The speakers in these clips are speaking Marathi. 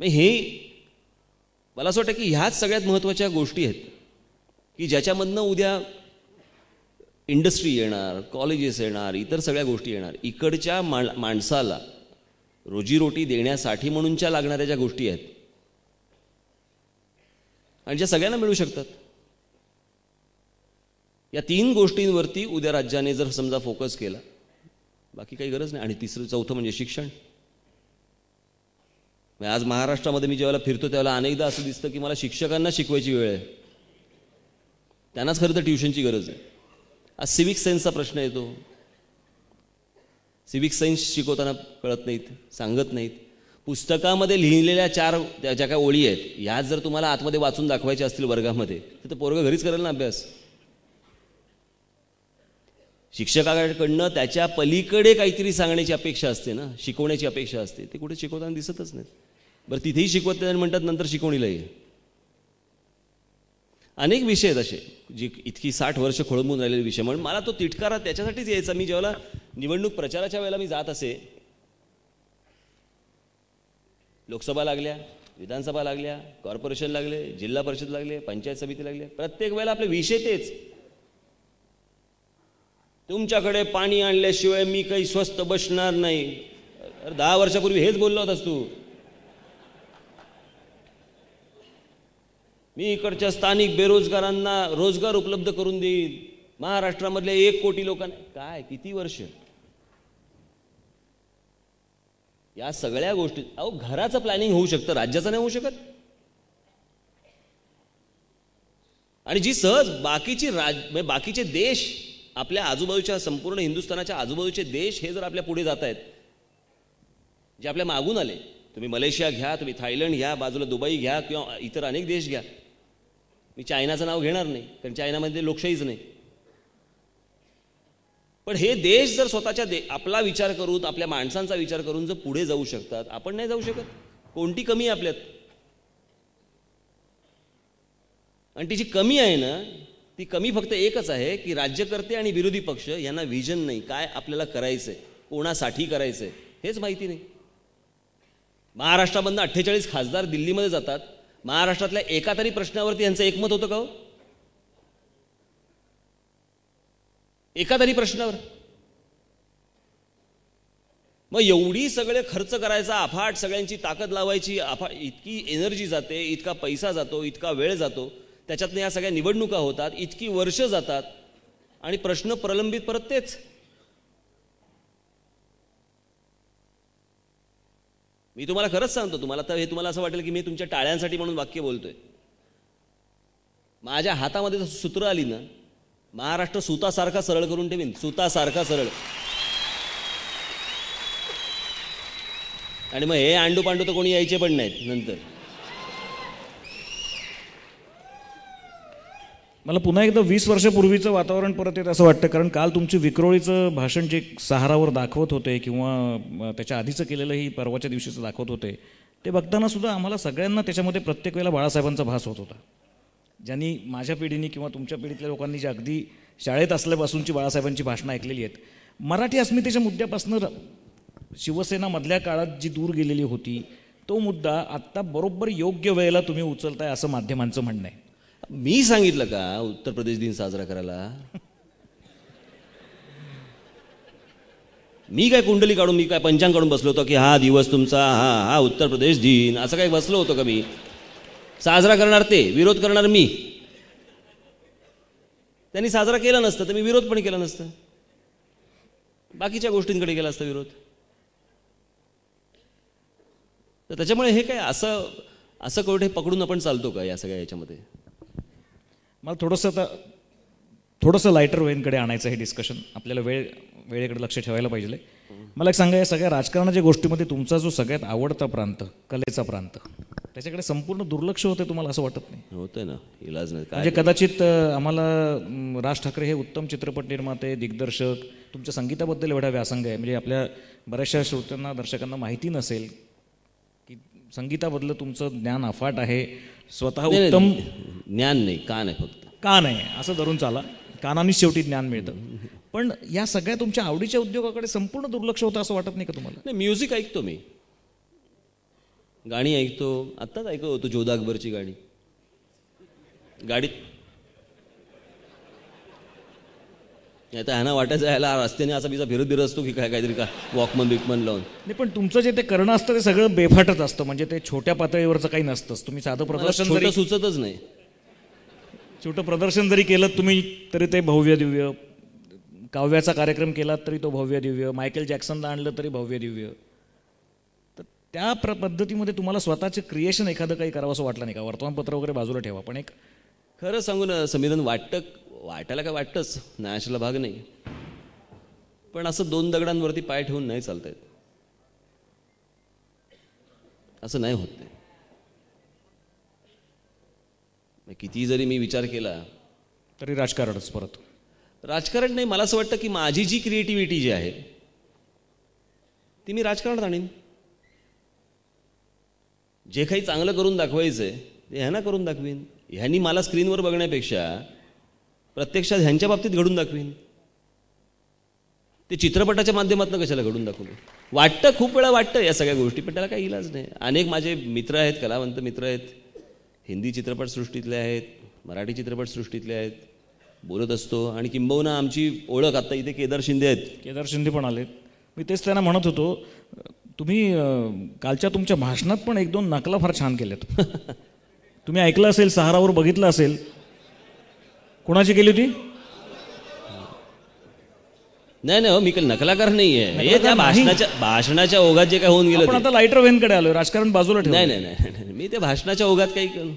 हे मला असं वाटतं की ह्याच सगळ्यात महत्त्वाच्या गोष्टी आहेत की ज्याच्यामधनं उद्या इंडस्ट्री येणार, कॉलेजेस येणार, इतर सगळ्या गोष्टी येणार. इकडच्या माणसाला रोजीरोटी देण्यासाठी म्हणूनच्या लागणाऱ्या ज्या गोष्टी आहेत आणि ज्या सगळ्यांना मिळू शकतात, या 3 गोष्टींवरती उद्या राज्याने जर समजा फोकस केला, बाकी काही गरज नाही. आणि तिसरं चौथं म्हणजे शिक्षण. आज महाराष्ट्रामध्ये मी जेव्हा फिरतो त्यावेळेला अनेकदा असं दिसतं की मला शिक्षकांना शिकवायची वेळ आहे, त्यांनाच खरं तर ट्युशनची गरज आहे. आज सिविक सेन्सचा प्रश्न येतो. सिविक सेन्स शिकवताना कळत नाहीत, सांगत नाहीत. पुस्तकामध्ये लिहिलेल्या 4 ज्या काय ओळी आहेत, ह्याच जर तुम्हाला आतमध्ये वाचून दाखवायच्या असतील वर्गामध्ये, तर पोरगं घरीच करेल ना अभ्यास. शिक्षकाकडनं त्याच्या पलीकडे काहीतरी सांगण्याची अपेक्षा असते ना, शिकवण्याची अपेक्षा असते. ते कुठे शिकवताना दिसतच नाही. बरं, तिथेही शिकवत नाही म्हणतात नंतर शिकवणीला ये. अनेक विषय आहेत असे जी इतकी 60 वर्ष खोळंबून राहिलेले विषय. म्हणून मला तो तिटकारा त्याच्यासाठीच यायचा. मी जेव्हा निवडणूक प्रचाराच्या वेळेला मी जात असे, लोकसभा लागल्या, विधानसभा लागल्या, कॉर्पोरेशन लागले, जिल्हा परिषद लागले, पंचायत समिती लागले, प्रत्येक वेळेला आपले विषय तेच. तुमच्याकडे पाणी आणल्याशिवाय मी काही स्वस्त बसणार नाही. 10 वर्षापूर्वी हेच बोललो होतास तू. मी इकडच्या स्थानिक बेरोजगारांना रोजगार उपलब्ध करून देईन, महाराष्ट्रामधल्या 1 कोटी लोकांना. काय किती वर्ष या सगळ्या गोष्टी. अहो, घराचं प्लॅनिंग होऊ शकतं, राज्याचं नाही होऊ शकत. आणि जी सहज बाकीचे देश, आपल्या आजूबाजूच्या संपूर्ण हिंदुस्थानाच्या आजूबाजूचे देश हे जर आपल्या पुढे जात आहेत, जे आपल्या मागून आले, तुम्ही मलेशिया घ्या, तुम्ही थायलंड घ्या, बाजूला दुबई घ्या किंवा इतर अनेक देश घ्या. मी चायनाचं नाव घेणार नाही कारण चायनामध्ये लोकशाहीच नाही. पण हे देश जर स्वतःच्या आपला विचार करून, आपल्या माणसांचा विचार करून जर पुढे जाऊ शकतात, आपण नाही जाऊ शकत. कोणती कमी आहे आपल्यात? आणि तिची कमी आहे ना, ती कमी फक्त एकच आहे की राज्यकर्ते आणि विरोधी पक्ष यांना व्हिजन नाही. काय आपल्याला करायचंय, कोणासाठी करायचंय हेच माहिती नाही. महाराष्ट्रामधनं 48 खासदार दिल्लीमध्ये जातात. महाराष्ट्रातल्या एका तरी प्रश्नावरती यांचं एकमत होतं का हो? एका तरी प्रश्नावर? मग एवढी सगळे खर्च करायचा, अफाट सगळ्यांची ताकद लावायची, इतकी एनर्जी जाते, इतका पैसा जातो, इतका वेळ जातो, त्याच्यातनं या सगळ्या निवडणुका होतात, इतकी वर्ष जातात आणि प्रश्न प्रलंबित परत तेच. मी तुम्हाला खरंच सांगतो, तुम्हाला तर हे तुम्हाला असं वाटेल की मी तुमच्या टाळ्यांसाठी म्हणून वाक्य बोलतोय. माझ्या हातामध्ये सूत्र आली ना, महाराष्ट्र सुतासारखा सरळ करून ठेवीन, सुतासारखा सरळ. आणि मग हे आंडू पांडू तर कोणी यायचे पण नाहीत नंतर. मला पुन्हा एकदा 20 वर्षापूर्वीचं वातावरण परत येत असं वाटतं. कारण काल तुमची विक्रोळीचं भाषण जे सहारावर दाखवत होते किंवा त्याच्या आधीचं केलेलंही परवाच्या दिवशीचं दाखवत होते, ते बघताना सुद्धा आम्हाला सगळ्यांना त्याच्यामध्ये प्रत्येक वेळेला बाळासाहेबांचा भास होत होता. ज्यांनी माझ्या पिढीने किंवा तुमच्या पिढीतल्या लोकांनी जी अगदी शाळेत असल्यापासूनची बाळासाहेबांची भाषणं ऐकलेली आहेत, मराठी अस्मितेच्या मुद्द्यापासून शिवसेना मधल्या काळात जी दूर गेलेली होती, तो मुद्दा आत्ता बरोबर योग्य वेळेला तुम्ही उचलताय असं माध्यमांचं म्हणणं आहे. मी सांगितलं का उत्तर प्रदेश दिन साजरा करायला? मी काय कुंडली काढून, मी काय पंचांग काढून बसलो होतो की हा दिवस तुमचा, हा उत्तर प्रदेश दिन, असं काही बसलो होतो का? मी साजरा करणार ते, विरोध करणार मी. त्यांनी साजरा केला नसतं तर मी विरोध पण केला नसतं, बाकीच्या गोष्टींकडे केला असता विरोध. तर त्याच्यामुळे हे काय असं कोठे पकडून आपण चालतो का या सगळ्या याच्यामध्ये? मला थोडंसं लाईटर वेनकडे आणायचं हे डिस्कशन. आपल्याला वेळेकडे लक्ष ठेवायला पाहिजे. मला एक सांगा, या सगळ्या राजकारणाच्या गोष्टीमध्ये तुमचा जो सगळ्यात आवडता प्रांत, कलेचा प्रांत, त्याच्याकडे संपूर्ण दुर्लक्ष होतं तुम्हाला असं वाटत नाही? होतंय ना, इलाज नाही. म्हणजे कदाचित आम्हाला राज ठाकरे हे उत्तम चित्रपट निर्माते, दिग्दर्शक, तुमच्या संगीताबद्दल एवढा व्यासंग आहे, म्हणजे आपल्या बऱ्याचशा श्रोत्यांना, दर्शकांना माहिती नसेल की संगीताबद्दल तुमचं ज्ञान अफाट आहे. स्वतः उत्तम ज्ञान नाही, कान आहे फक्त. कान आहे असं धरून चाला, कानानेच शेवटी ज्ञान मिळतं. पण या सगळ्या तुमच्या आवडीच्या उद्योगाकडे संपूर्ण दुर्लक्ष होतं असं वाटत नाही का तुम्हाला? नाही, म्युझिक ऐकतो मी. गाणी ऐकतो. आत्ताच ऐकत होतो जोधा अकबरची गाणी गाडीत. नाही तर ह्यांना वाटायचं ह्याला रस्त्याने असा बिजा फिरत असतो की काय काहीतरी का वॉकमन बिकमन लावून. नाही, पण तुमचं जे ते करणं असतं ते सगळं बेफाटच असतं, म्हणजे ते छोट्या पातळीवरचं काही नसतंच. तुम्ही साधं प्रदर्शन छोटं जरी सुचतच नाही. छोटं प्रदर्शन जरी केलं तुम्ही तरी ते भव्य दिव्य, काव्याचा कार्यक्रम केला तरी तो भव्य दिव्य, मायकेल जॅक्सनला आणलं तरी भव्य दिव्य. तर त्या पद्धतीमध्ये तुम्हाला स्वतःचे क्रिएशन एखादं काही करावं असं वाटलं नाही का? वर्तमानपत्र वगैरे बाजूला ठेवा, पण एक खरं सांगू ना समीरन, वाटायला काय वाटतंच, नाशाला भाग नाही, पण असं दोन दगडांवरती पाय ठेवून नाही चालता येत. असं नाही होत. ते किती जरी मी विचार केला तरी राजकारणच परत. राजकारण नाही, मला असं वाटतं की माझी जी क्रिएटिव्हिटी जी आहे ती मी राजकारणात आणीन. जे काही चांगलं करून दाखवायचं आहे ते ह्यांना करून दाखवीन. ह्यांनी मला स्क्रीनवर बघण्यापेक्षा प्रत्यक्षात ह्यांच्या बाबतीत घडून दाखवीन. ते चित्रपटाच्या माध्यमातून कशाला घडून दाखवू. वाटतं, खूप वेळा वाटतं या सगळ्या गोष्टी, पण त्याला काही इलाज नाही. अनेक माझे मित्र आहेत, कलावंत मित्र आहेत, हिंदी चित्रपटसृष्टीतले आहेत, मराठी चित्रपटसृष्टीतले आहेत, बोलत असतो. आणि किंबहुना आमची ओळख आता इथे केदार शिंदे आहेत. केदार शिंदे पण आलेत. मी तेच त्यांना म्हणत होतो, तुम्ही कालच्या तुमच्या भाषणात पण एक दोन नकला फार छान केल्यात. तुम्ही ऐकलं असेल, सहारावर बघितलं असेल. कोणाची केली होती? नाही नाही हो, मी काही नकलाकार नाही आहे. हे त्या भाषणाच्या ओघात जे काय होऊन गेलं. पण आता लाईटर वेनकडे आलोय, राजकारण बाजूला ठेवलं. नाही नाही नाही, मी त्या भाषणाच्या ओघात काही नाही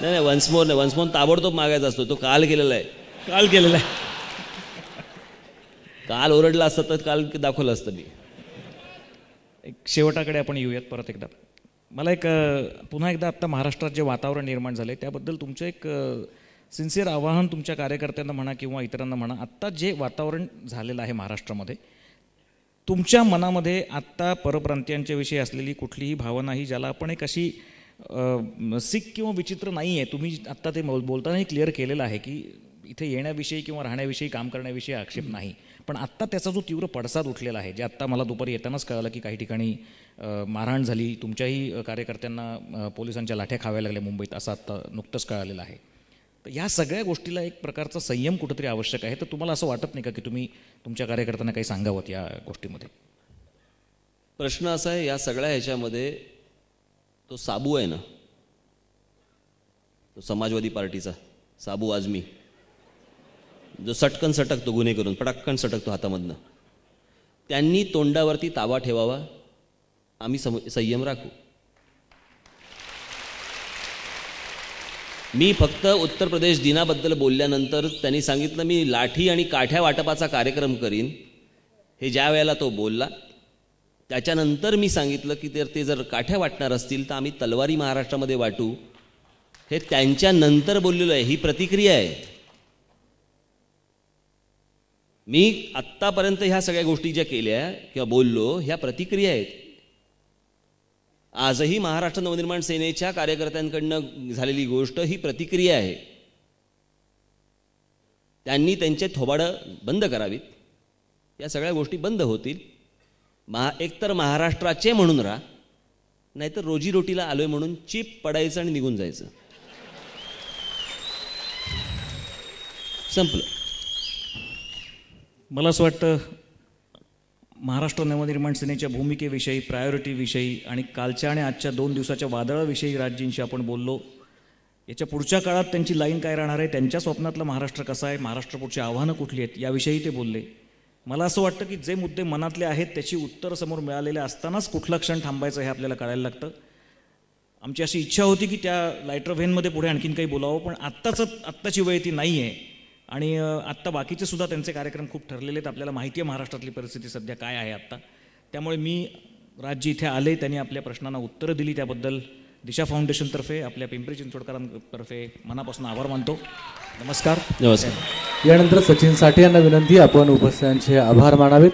नाही, वन्स मोर ताबडतोब मागायचा असतो. तो काल केलेला आहे. काल ओरडला असतं तर काल दाखवलं असतं मी. एक शेवटाकडे आपण येऊयात परत एकदा. मला एक पुन्हा एकदा आत्ता महाराष्ट्रात जे वातावरण निर्माण झालं आहे त्याबद्दल तुमचं एक सिन्सिअर आवाहन तुमच्या कार्यकर्त्यांना म्हणा किंवा इतरांना म्हणा. आत्ता जे वातावरण झालेलं आहे महाराष्ट्रामध्ये, तुमच्या मनामध्ये आत्ता परप्रांतीयांच्या विषयी असलेली कुठलीही भावना ही, ज्याला आपण एक अशी सिख किंवा विचित्र नाही आहे. तुम्ही आत्ता ते बोलतानाही क्लिअर केलेलं आहे की इथे येण्याविषयी किंवा राहण्याविषयी, काम करण्याविषयी आक्षेप नाही. पण आत्ता त्याचा जो तीव्र पडसाद उठलेला आहे, जे आत्ता मला दुपारी येतानाच कळलं की काही ठिकाणी मारहाण झाली, तुमच्याही कार्यकर्त्यांना पोलिसांच्या लाठ्या खाव्या लागल्या मुंबईत, असं आत्ता नुकतंच कळालेलं आहे. तर या सगळ्या गोष्टीला एक प्रकारचा संयम कुठंतरी आवश्यक आहे. तर तुम्हाला असं वाटत नाही का की तुम्ही तुमच्या कार्यकर्त्यांना काही सांगावं या गोष्टीमध्ये? प्रश्न असा आहे, या सगळ्या ह्याच्यामध्ये तो साबू आहे ना, तो समाजवादी पार्टीचा साबू आझमी, जो सटकन सटकतो गुन्हे करून, पटक्कन सटकतो हातामधनं, त्यांनी तोंडावरती ताबा ठेवावा. आम्ही संयम राखू. मी फक्त उत्तर प्रदेश दिनाबद्दल बोलल्यानंतर त्यांनी सांगितलं मी लाठी आणि काठ्या वाटपाचा कार्यक्रम करीन. हे ज्या वेळेला तो बोलला त्याच्यानंतर मी सांगितलं की ते जर काठ्या वाटणार असतील तर आम्ही तलवारी महाराष्ट्रामध्ये वाटू. हे त्यांच्यानंतर बोललेलो आहे. ही प्रतिक्रिया आहे. मी आत्तापर्यंत ह्या सगळ्या गोष्टी ज्या केल्या किंवा बोललो ह्या प्रतिक्रिया आहेत. आजही महाराष्ट्र नवनिर्माण सेनेच्या कार्यकर्त्यांकडनं झालेली गोष्ट ही प्रतिक्रिया आहे. त्यांनी त्यांचे थोबाडं बंद करावीत. या सगळ्या गोष्टी बंद होतील. एकतर महाराष्ट्राचे म्हणून राहा, नाहीतर रोजीरोटीला आलोय म्हणून चिप पडायचं आणि निघून जायचं. संपलं. मला असं वाटतं महाराष्ट्र नवनिर्माण सेनेच्या भूमिकेविषयी, प्रायोरिटीविषयी आणि कालच्या आणि आजच्या 2 दिवसाच्या वादळाविषयी राजजींशी आपण बोललो. याच्या पुढच्या काळात त्यांची लाईन काय राहणार आहे, त्यांच्या स्वप्नातलं महाराष्ट्र कसं आहे, महाराष्ट्र पुढची आव्हानं कुठली आहेत याविषयी ते बोलले. मला असं वाटतं की जे मुद्दे मनातले आहेत त्याची उत्तर समोर मिळालेले असतानाच कुठला क्षण थांबायचं हे आपल्याला कळायला लागतं. आमची अशी इच्छा होती की त्या लाईटर व्हेनमध्ये पुढे आणखीन काही बोलावं, पण आत्ताची वेळ ती नाही आहे. आणि आत्ता बाकीचे सुद्धा त्यांचे कार्यक्रम खूप ठरलेले आहेत. आपल्याला माहिती आहे महाराष्ट्रातली परिस्थिती सध्या काय आहे आत्ता. त्यामुळे मी राजजी इथे आले, त्यांनी आपल्या प्रश्नांना उत्तरं दिली, त्याबद्दल दिशा फाउंडेशनतर्फे, आपल्या पिंपरी चिंचवडकरांतर्फे मनापासून आभार मानतो. नमस्कार. नमस्कार. यानंतर सचिन साठे यांना विनंती, आपण उपस्थितांचे आभार मानावेत.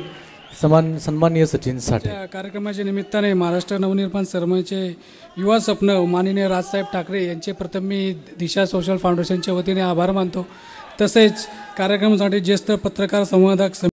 सन्माननीय सचिन साठे. कार्यक्रमाच्या निमित्ताने महाराष्ट्र नवनिर्माण सेनेचे युवा स्वप्न माननीय राजसाहेब ठाकरे यांचे प्रथम मी दिशा सोशल फाउंडेशनच्या वतीने आभार मानतो. तसेच कार्यक्रमासाठी ज्येष्ठ पत्रकार संवादक